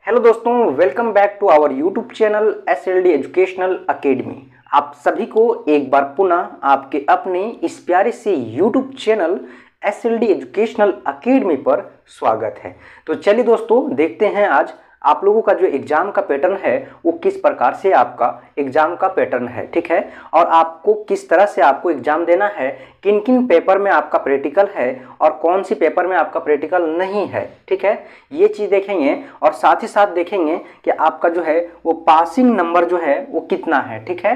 Hello दोस्तों, welcome back to our YouTube channel SLD educational academy. आप सभी को एक बार पुनः आपके अपने इस प्यारे से YouTube channel SLD educational academy पर स्वागत है। तो चलिए दोस्तों, देखते हैं आज आप लोगों का जो एग्जाम का पैटर्न है वो किस प्रकार से आपका एग्जाम का पैटर्न है, ठीक है। और आपको किस तरह से आपको एग्जाम देना है, किन किन पेपर में आपका प्रैक्टिकल है और कौन सी पेपर में आपका प्रैक्टिकल नहीं है, ठीक है। ये चीज़ देखेंगे और साथ ही साथ देखेंगे कि आपका जो है वो पासिंग नंबर जो है वो कितना है, ठीक है।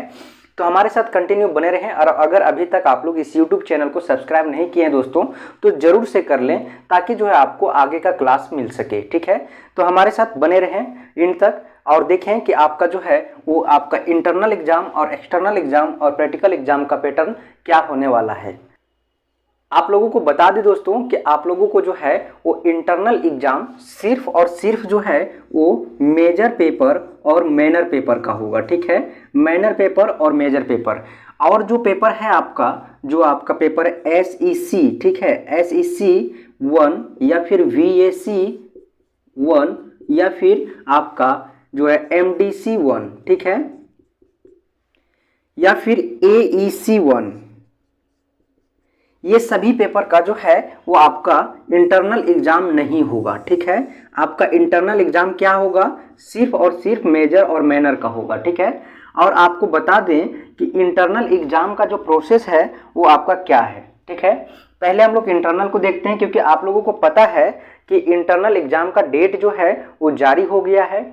तो हमारे साथ कंटिन्यू बने रहें। और अगर अभी तक आप लोग इस YouTube चैनल को सब्सक्राइब नहीं किए हैं दोस्तों, तो जरूर से कर लें ताकि जो है आपको आगे का क्लास मिल सके, ठीक है। तो हमारे साथ बने रहें इन तक और देखें कि आपका जो है वो आपका इंटरनल एग्जाम और एक्सटर्नल एग्जाम और प्रैक्टिकल एग्जाम का पैटर्न क्या होने वाला है। आप लोगों को बता दें दोस्तों कि आप लोगों को जो है वो इंटरनल एग्जाम सिर्फ और सिर्फ जो है वो मेजर पेपर और मैनर पेपर का होगा, ठीक है। मैनर पेपर और मेजर पेपर। और जो पेपर है आपका, जो आपका पेपर है SEC, ठीक है, SEC 1 या फिर VAC 1 या फिर आपका जो है MDC 1, ठीक है, या फिर AEC 1, ये सभी पेपर का जो है वो आपका इंटरनल एग्जाम नहीं होगा, ठीक है। आपका इंटरनल एग्जाम क्या होगा, सिर्फ और सिर्फ मेजर और मैनर का होगा, ठीक है। और आपको बता दें कि इंटरनल एग्जाम का जो प्रोसेस है वो आपका क्या है, ठीक है। पहले हम लोग इंटरनल को देखते हैं, क्योंकि आप लोगों को पता है कि इंटरनल एग्जाम का डेट जो है वो जारी हो गया है।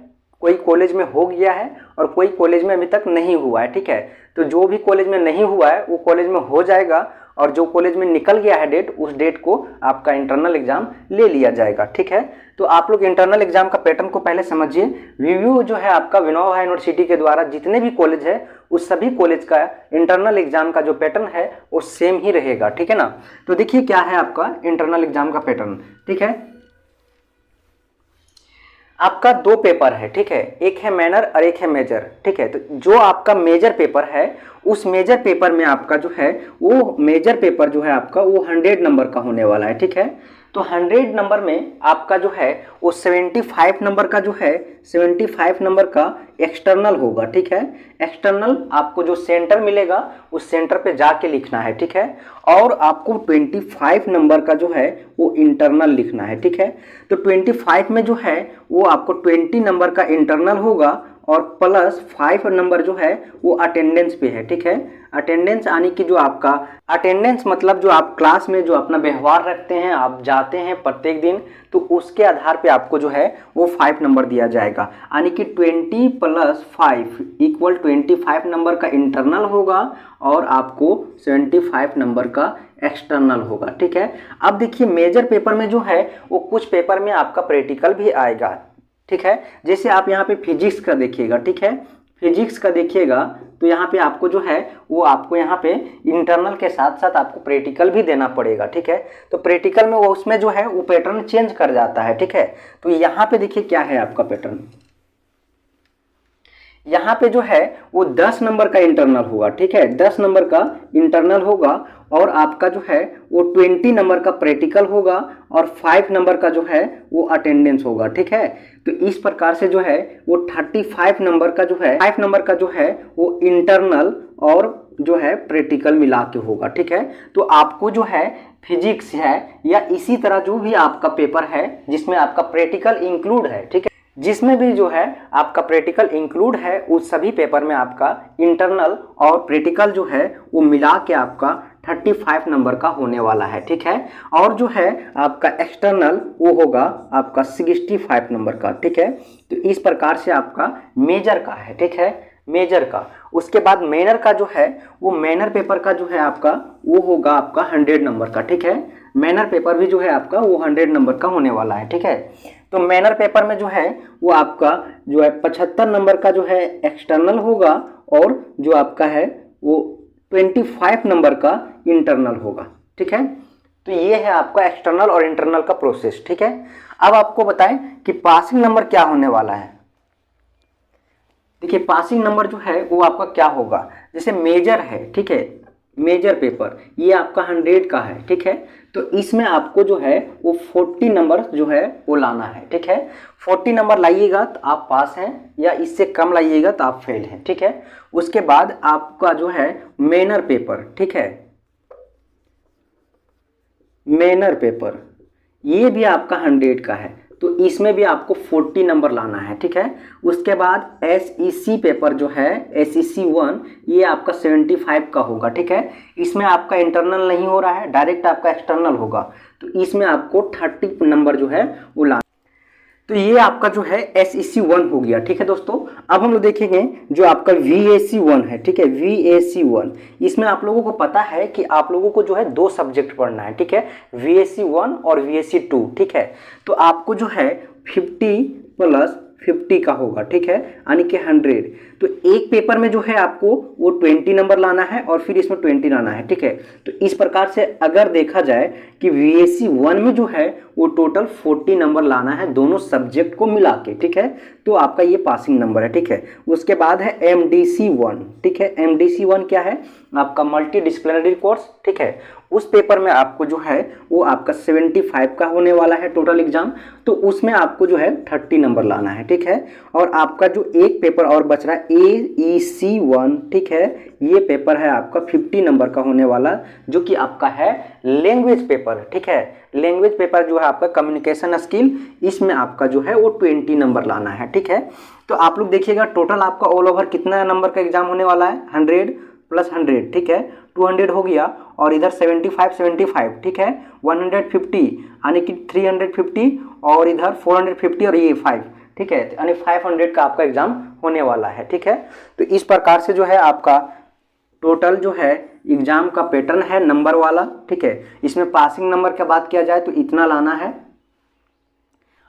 कोई कॉलेज में हो गया है और कोई कॉलेज में अभी तक नहीं हुआ है, ठीक है। तो जो भी कॉलेज में नहीं हुआ है वो कॉलेज में हो जाएगा, और जो कॉलेज में निकल गया है डेट, उस डेट को आपका इंटरनल एग्जाम ले लिया जाएगा, ठीक है। तो आप लोग इंटरनल एग्जाम का पैटर्न को पहले समझिए। रिव्यू जो है आपका विनोबा यूनिवर्सिटी के द्वारा जितने भी कॉलेज है उस सभी कॉलेज का इंटरनल एग्जाम का जो पैटर्न है वो सेम ही रहेगा, ठीक है ना। तो देखिए क्या है आपका इंटरनल एग्जाम का पैटर्न, ठीक है। आपका दो पेपर है, ठीक है, एक है मैनर और एक है मेजर, ठीक है। तो जो आपका मेजर पेपर है उस मेजर पेपर में आपका जो है वो मेजर पेपर जो है आपका वो 100 नंबर का होने वाला है, ठीक है। तो 100 नंबर में आपका जो है वो 75 नंबर का जो है 75 नंबर का एक्सटर्नल होगा, ठीक है। एक्सटर्नल आपको जो सेंटर मिलेगा उस सेंटर पे जाके लिखना है, ठीक है। और आपको 25 नंबर का जो है वो इंटरनल लिखना है, ठीक है। तो 25 में जो है वो आपको 20 नंबर का इंटरनल होगा और प्लस 5 नंबर जो है वो अटेंडेंस पे है, ठीक है। अटेंडेंस आने की जो आपका अटेंडेंस मतलब जो आप क्लास में जो अपना व्यवहार रखते हैं, आप जाते हैं प्रत्येक दिन, तो उसके आधार पे आपको जो है वो 5 नंबर दिया जाएगा। यानी कि 20 + 5 = 25 नंबर का इंटरनल होगा और आपको 75 नंबर का एक्सटर्नल होगा, ठीक है। अब देखिए मेजर पेपर में जो है वो कुछ पेपर में आपका प्रैक्टिकल भी आएगा, ठीक है। जैसे आप यहाँ पे फिजिक्स का देखिएगा, ठीक है, फिजिक्स का देखिएगा तो यहाँ पे आपको जो है वो आपको यहाँ पे इंटरनल के साथ साथ आपको प्रैक्टिकल भी देना पड़ेगा, ठीक है। तो प्रैक्टिकल में वो उसमें जो है वो पैटर्न चेंज कर जाता है, ठीक है। तो यहाँ पे देखिए क्या है आपका पैटर्न, यहाँ पे जो है वो 10 नंबर का इंटरनल होगा, ठीक है, 10 नंबर का इंटरनल होगा और आपका जो है वो 20 नंबर का प्रैक्टिकल होगा और 5 नंबर का जो है वो अटेंडेंस होगा, ठीक है। तो इस प्रकार से जो है वो 35 नंबर का जो है 5 नंबर का जो है वो इंटरनल और जो है प्रैक्टिकल मिला के होगा, ठीक है। तो आपको जो है फिजिक्स है या इसी तरह जो भी आपका पेपर है जिसमें आपका प्रैक्टिकल इंक्लूड है, ठीक है, जिसमें भी जो है आपका प्रैक्टिकल इंक्लूड है, उस सभी पेपर में आपका इंटरनल और प्रैक्टिकल जो है वो मिला के आपका 35 नंबर का होने वाला है, ठीक है। और जो है आपका एक्सटर्नल वो होगा आपका 65 नंबर का, ठीक है। तो इस प्रकार से आपका मेजर का है, ठीक है, मेजर का। उसके बाद मैनर का जो है वो मैनर पेपर का जो है आपका वो होगा आपका 100 नंबर का, ठीक है। मैनर पेपर भी जो है आपका वो 100 नंबर का होने वाला है, ठीक है। तो मैनर पेपर में जो है वो आपका जो है 75 नंबर का जो है एक्सटर्नल होगा और जो आपका है वो 25 नंबर का इंटरनल होगा, ठीक है। तो ये है आपका एक्सटर्नल और इंटरनल का प्रोसेस, ठीक है। अब आपको बताएं कि पासिंग नंबर क्या होने वाला है। देखिए पासिंग नंबर जो है वो आपका क्या होगा, जैसे मेजर है, ठीक है, मेजर पेपर, ये आपका 100 का है, ठीक है। तो इसमें आपको जो है वो 40 नंबर जो है वो लाना है, ठीक है। 40 नंबर लाइएगा तो आप पास हैं, या इससे कम लाइएगा तो आप फेल हैं, ठीक है। उसके बाद आपका जो है मैनर पेपर, ठीक है, मैनर पेपर ये भी आपका 100 का है, तो इसमें भी आपको 40 नंबर लाना है, ठीक है। उसके बाद SEC पेपर जो है SEC 1, ये आपका 75 का होगा, ठीक है। इसमें आपका इंटरनल नहीं हो रहा है, डायरेक्ट आपका एक्सटर्नल होगा, तो इसमें आपको 30 नंबर जो है वो लाना। तो ये आपका जो है SEC 1 हो गया, ठीक है दोस्तों। अब हम लोग देखेंगे जो आपका VAC 1 है, ठीक है, VAC 1, इसमें आप लोगों को पता है कि आप लोगों को जो है 2 सब्जेक्ट पढ़ना है, ठीक है, VAC 1 और VAC 2, ठीक है। तो आपको जो है 50 + 50 का होगा, ठीक है, यानी कि 100। तो एक पेपर में जो है आपको वो 20 नंबर लाना है और फिर इसमें 20 लाना है, ठीक है। तो इस प्रकार से अगर देखा जाए कि VAC 1 में जो है वो टोटल 40 नंबर लाना है दोनों सब्जेक्ट को मिला के, ठीक है। तो आपका ये पासिंग नंबर है, ठीक है। उसके बाद है MDC 1, ठीक है। MDC 1 क्या है? आपका मल्टी डिसिप्लिनरी कोर्स, ठीक है। उस पेपर में आपको जो है वो आपका 75 का होने वाला है टोटल एग्जाम, तो उसमें आपको जो है 30 नंबर लाना है, ठीक है। और आपका जो एक पेपर और बच रहा है AEC 1, ठीक है, ये पेपर है आपका 50 नंबर का होने वाला, जो कि आपका है लैंग्वेज पेपर, ठीक है। लैंग्वेज पेपर जो है आपका कम्युनिकेशन स्किल, इसमें आपका जो है वो 20 नंबर लाना है, ठीक है। तो आप लोग देखिएगा टोटल आपका ऑल ओवर कितना नंबर का एग्जाम होने वाला है, 100 + 100, ठीक है, 200 हो गया, और इधर 75, ठीक है, 150 यानी कि 350, और इधर 450 और ये 5, ठीक है, यानी 500 का आपका एग्जाम होने वाला है, ठीक है। तो इस प्रकार से जो है आपका टोटल जो है एग्जाम का पैटर्न है नंबर वाला, ठीक है। इसमें पासिंग नंबर की बात किया जाए तो इतना लाना है,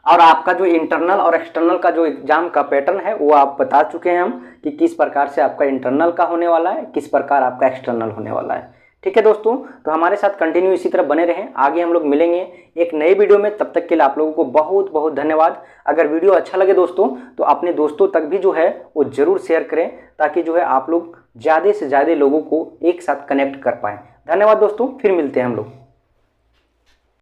और आपका जो इंटरनल और एक्सटर्नल का जो एग्जाम का पैटर्न है वो आप बता चुके हैं हम कि किस प्रकार से आपका इंटरनल का होने वाला है, किस प्रकार आपका एक्सटर्नल होने वाला है, ठीक है दोस्तों। तो हमारे साथ कंटिन्यू इसी तरह बने रहें, आगे हम लोग मिलेंगे एक नए वीडियो में। तब तक के लिए आप लोगों को बहुत बहुत धन्यवाद। अगर वीडियो अच्छा लगे दोस्तों तो अपने दोस्तों तक भी जो है वो जरूर शेयर करें, ताकि जो है आप लोग ज़्यादा से ज़्यादा लोगों को एक साथ कनेक्ट कर पाएँ। धन्यवाद दोस्तों, फिर मिलते हैं हम लोग।